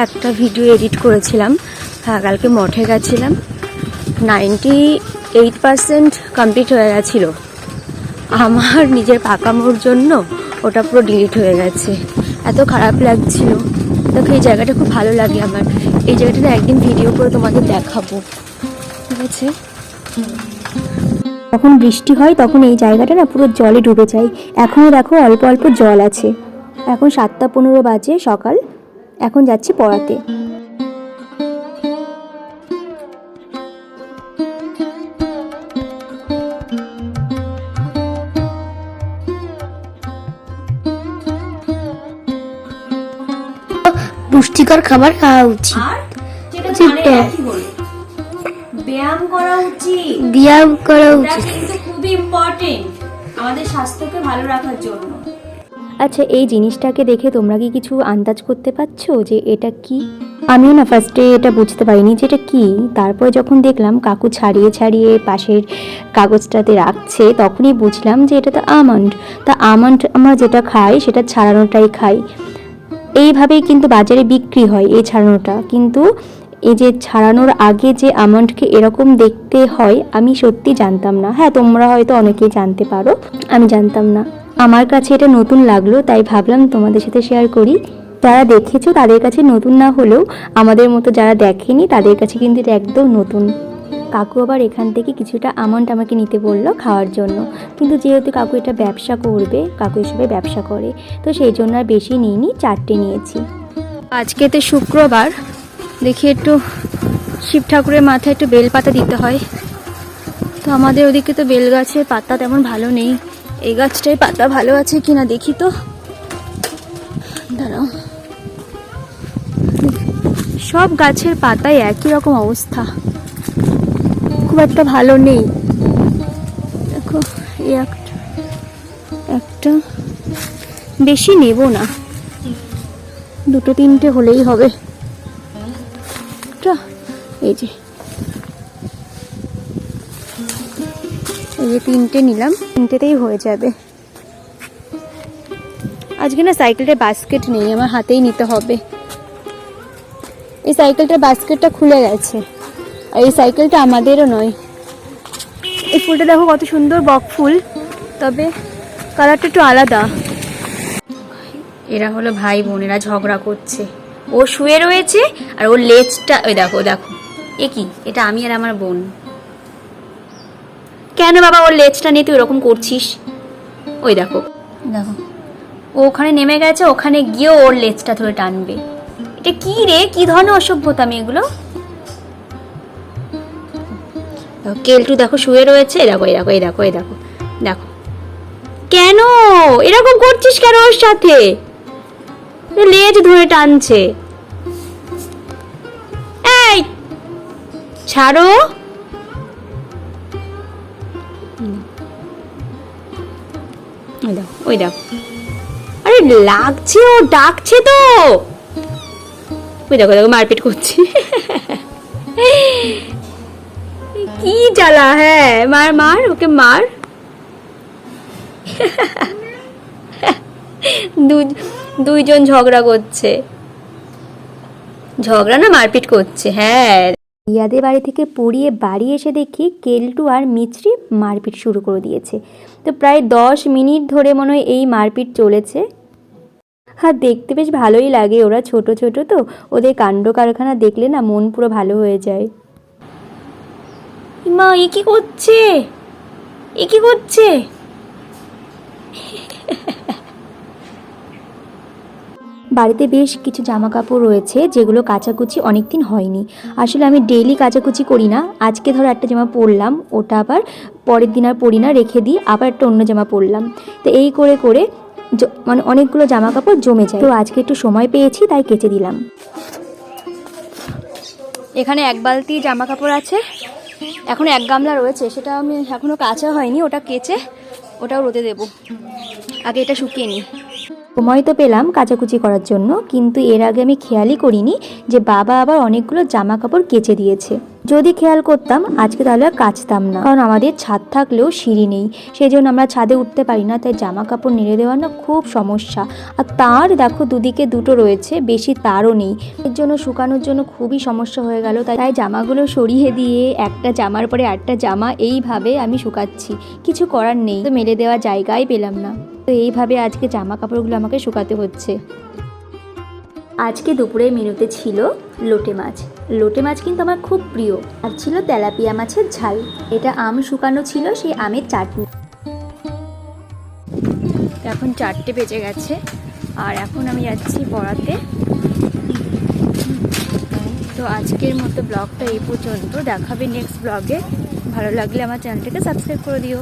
একটা video edit করেছিলাম। হ্যাঁ, কালকে মঠে গেছিলাম, 98% কমপ্লিট হয়ে গেছিলো। আমার নিজের পাকামোর জন্য ওটা পুরো ডিলিট হয়ে গেছে, এত খারাপ লাগছিল। দেখো এই জায়গাটা খুব ভালো লাগে আমার। এই জায়গাটা একদিন ভিডিও করে তোমাদের দেখাবো, ঠিক আছে? যখন বৃষ্টি হয় তখন এই জায়গাটা না পুরো জলে ডুবে যায়। এখনও দেখো অল্প অল্প জল আছে। এখন 7:15 বাজে সকাল। এখন যাচ্ছি পড়াতে। পুষ্টিকর খাবার খাওয়া উচিত, ব্যায়াম করা উচিত। ব্যায়াম করা উচিত কিন্তু খুবই ইম্পর্টেন্ট আমাদের স্বাস্থ্যকে ভালো রাখার জন্য। আচ্ছা, এই জিনিসটাকে দেখে তোমরা কি কিছু আন্দাজ করতে পারছো যে এটা কি? আমিও না ফার্স্টে এটা বুঝতে পারিনি যে এটা কি। তারপরে যখন দেখলাম কাকু ছাড়িয়ে ছাড়িয়ে পাশের কাগজটাতে রাখছে, তখনই বুঝলাম যে এটা তো আমন্ড। তা আমন্ড আমরা যেটা খাই সেটা ছাড়ানোটাই খাই। এইভাবেই কিন্তু বাজারে বিক্রি হয় এই ছাড়ানোটা। কিন্তু এই যে ছাড়ানোর আগে যে আমন্ডকে এরকম দেখতে হয়, আমি সত্যি জানতাম না। হ্যাঁ, তোমরা হয়তো অনেকেই জানতে পারো, আমি জানতাম না। আমার কাছে এটা নতুন লাগলো, তাই ভাবলাম তোমাদের সাথে শেয়ার করি। যারা দেখেছো তাদের কাছে নতুন না হলেও আমাদের মতো যারা দেখেনি তাদের কাছে কিন্তু এটা একদম নতুন। কাকু আবার এখান থেকে কিছুটা আমন্ড আমাকে নিতে বললো খাওয়ার জন্য। কিন্তু যেহেতু কাকু এটা ব্যবসা করবে, কাকু এসবে ব্যবসা করে, তো সেই জন্য আর বেশি নিইনি, 4টে নিয়েছি। আজকে তো শুক্রবার, দেখি একটু শিব ঠাকুরের মাথায় একটু বেলপাতা দিতে হয়। তো আমাদের ওদিকে তো বেল গাছের পাতা তেমন ভালো নেই। এই গাছটায় পাতা ভালো আছে কিনা দেখি তো, দাঁড়াও। সব গাছের পাতায় একই রকম অবস্থা, খুব একটা ভালো নেই। দেখো এই একটা বেশি নেব না, 2-3টে হলেই হবে। এই যে 3টে নিলাম, 3টেতেই হয়ে যাবে। আজকে না সাইকেলটার বাস্কেট নেই, আমার হাতেই নিতে হবে। এই সাইকেলটার বাস্কেটটা খুলে গেছে, আর এই সাইকেলটা আমাদেরও নয়। এই ফুলটা দেখো কত সুন্দর, বক ফুল, তবে কালারটা একটু আলাদা। এরা হলো ভাই বোনেরা, ঝগড়া করছে। ও শুয়ে রয়েছে আর ওর লেজটা, ওই দেখো দেখো, এ কি? এটা আমি আর আমার বোন। কেন বাবা ওর লেজটা নিয়ে তুই ওরকম করছিস? ওই দেখো দেখো, ও ওখানে নেমে গেছে, ওখানে গিয়েও ওর লেজটা ধরে টানবে। এটা কি রে, কি ধরনের অসভ্যতা আমি এগুলো? কেলটু দেখো শুয়ে রয়েছে, এই দেখো এই দেখো এই দেখো এই দেখো দেখো। কেন এরকম করছিস কেন ওর সাথে? লেজ ধরে টানছে। এই ছাড়ো। ওই দেখো, আরে লাগছে, ও ডাকছে তো। ওই দেখো দেখো, মারপিট করছি। কি জ্বালা! হ্যাঁ, মার মার, ওকে মার। দুইজন ঝগড়া করছে, ঝগড়া না মারপিট করছে। হ্যাঁ, ইয়াদের বাড়ি থেকে পড়িয়ে বাড়ি এসে দেখি কেলটু আর মিছরি মারপিট শুরু করে দিয়েছে। তো প্রায় 10 মিনিট ধরে মনে হয় এই মারপিট চলেছে। আর দেখতে বেশ ভালোই লাগে, ওরা ছোট ছোট তো, ওদের কাণ্ড কারখানা দেখলে না মন পুরো ভালো হয়ে যায়। মা এ কি করছে, এ কি করছে? বাড়িতে বেশ কিছু জামা কাপড় রয়েছে যেগুলো কাচাকুচি অনেকদিন হয়নি। আসলে আমি ডেইলি কাচাকুচি করি না। আজকে ধরো একটা জামা পরলাম, ওটা আবার পরের দিন আর পরি না, রেখে দিই, আবার একটা অন্য জামা পরলাম। তো এই করে করে মানে অনেকগুলো জামা কাপড় জমে যায়। তো আজকে একটু সময় পেয়েছি তাই কেচে দিলাম। এখানে 1 বালতি জামা কাপড় আছে, এখন 1 গামলা রয়েছে, সেটা আমি এখনো কাচা হয়নি, ওটা কেচে ওটাও রোদে দেবো। আগে এটা শুকিয়ে নিই। সময় তো পেলাম কাচাকুচি করার জন্য, কিন্তু এর আগে আমি খেয়ালই করিনি যে বাবা আবার অনেকগুলো জামা কাপড় কেচে দিয়েছে। যদি খেয়াল করতাম আজকে তাহলে আর কাচতাম না, কারণ আমাদের ছাদ থাকলেও সিঁড়ি নেই, সেই জন্য আমরা ছাদে উঠতে পারি না, তাই জামা কাপড় নেড়ে দেওয়ার না খুব সমস্যা। আর তার দেখো দুদিকে দুটো রয়েছে, বেশি তারও নেই, এর জন্য শুকানোর জন্য খুবই সমস্যা হয়ে গেল। তাই জামাগুলো সরিয়ে দিয়ে একটা জামার পরে একটা জামা এইভাবে আমি শুকাচ্ছি, কিছু করার নেই, তো মেলে দেওয়ার জায়গাই পেলাম না, তো এইভাবে আজকে জামা কাপড়গুলো আমাকে শুকাতে হচ্ছে। আজকে দুপুরের মেনুতে ছিল লোটে মাছ। লোটে মাছ কিন্তু আমার খুব প্রিয়। আর ছিল তেলাপিয়া মাছের ঝাল। এটা আম শুকানো ছিল, সেই আমের চাটনি। এখন 4টে বেজে গেছে আর এখন আমি যাচ্ছি পড়াতে। তো আজকের মতো ব্লগটা এই পর্যন্ত, দেখাবে নেক্সট ব্লগে। ভালো লাগলে আমার চ্যানেলটাকে সাবস্ক্রাইব করে দিও।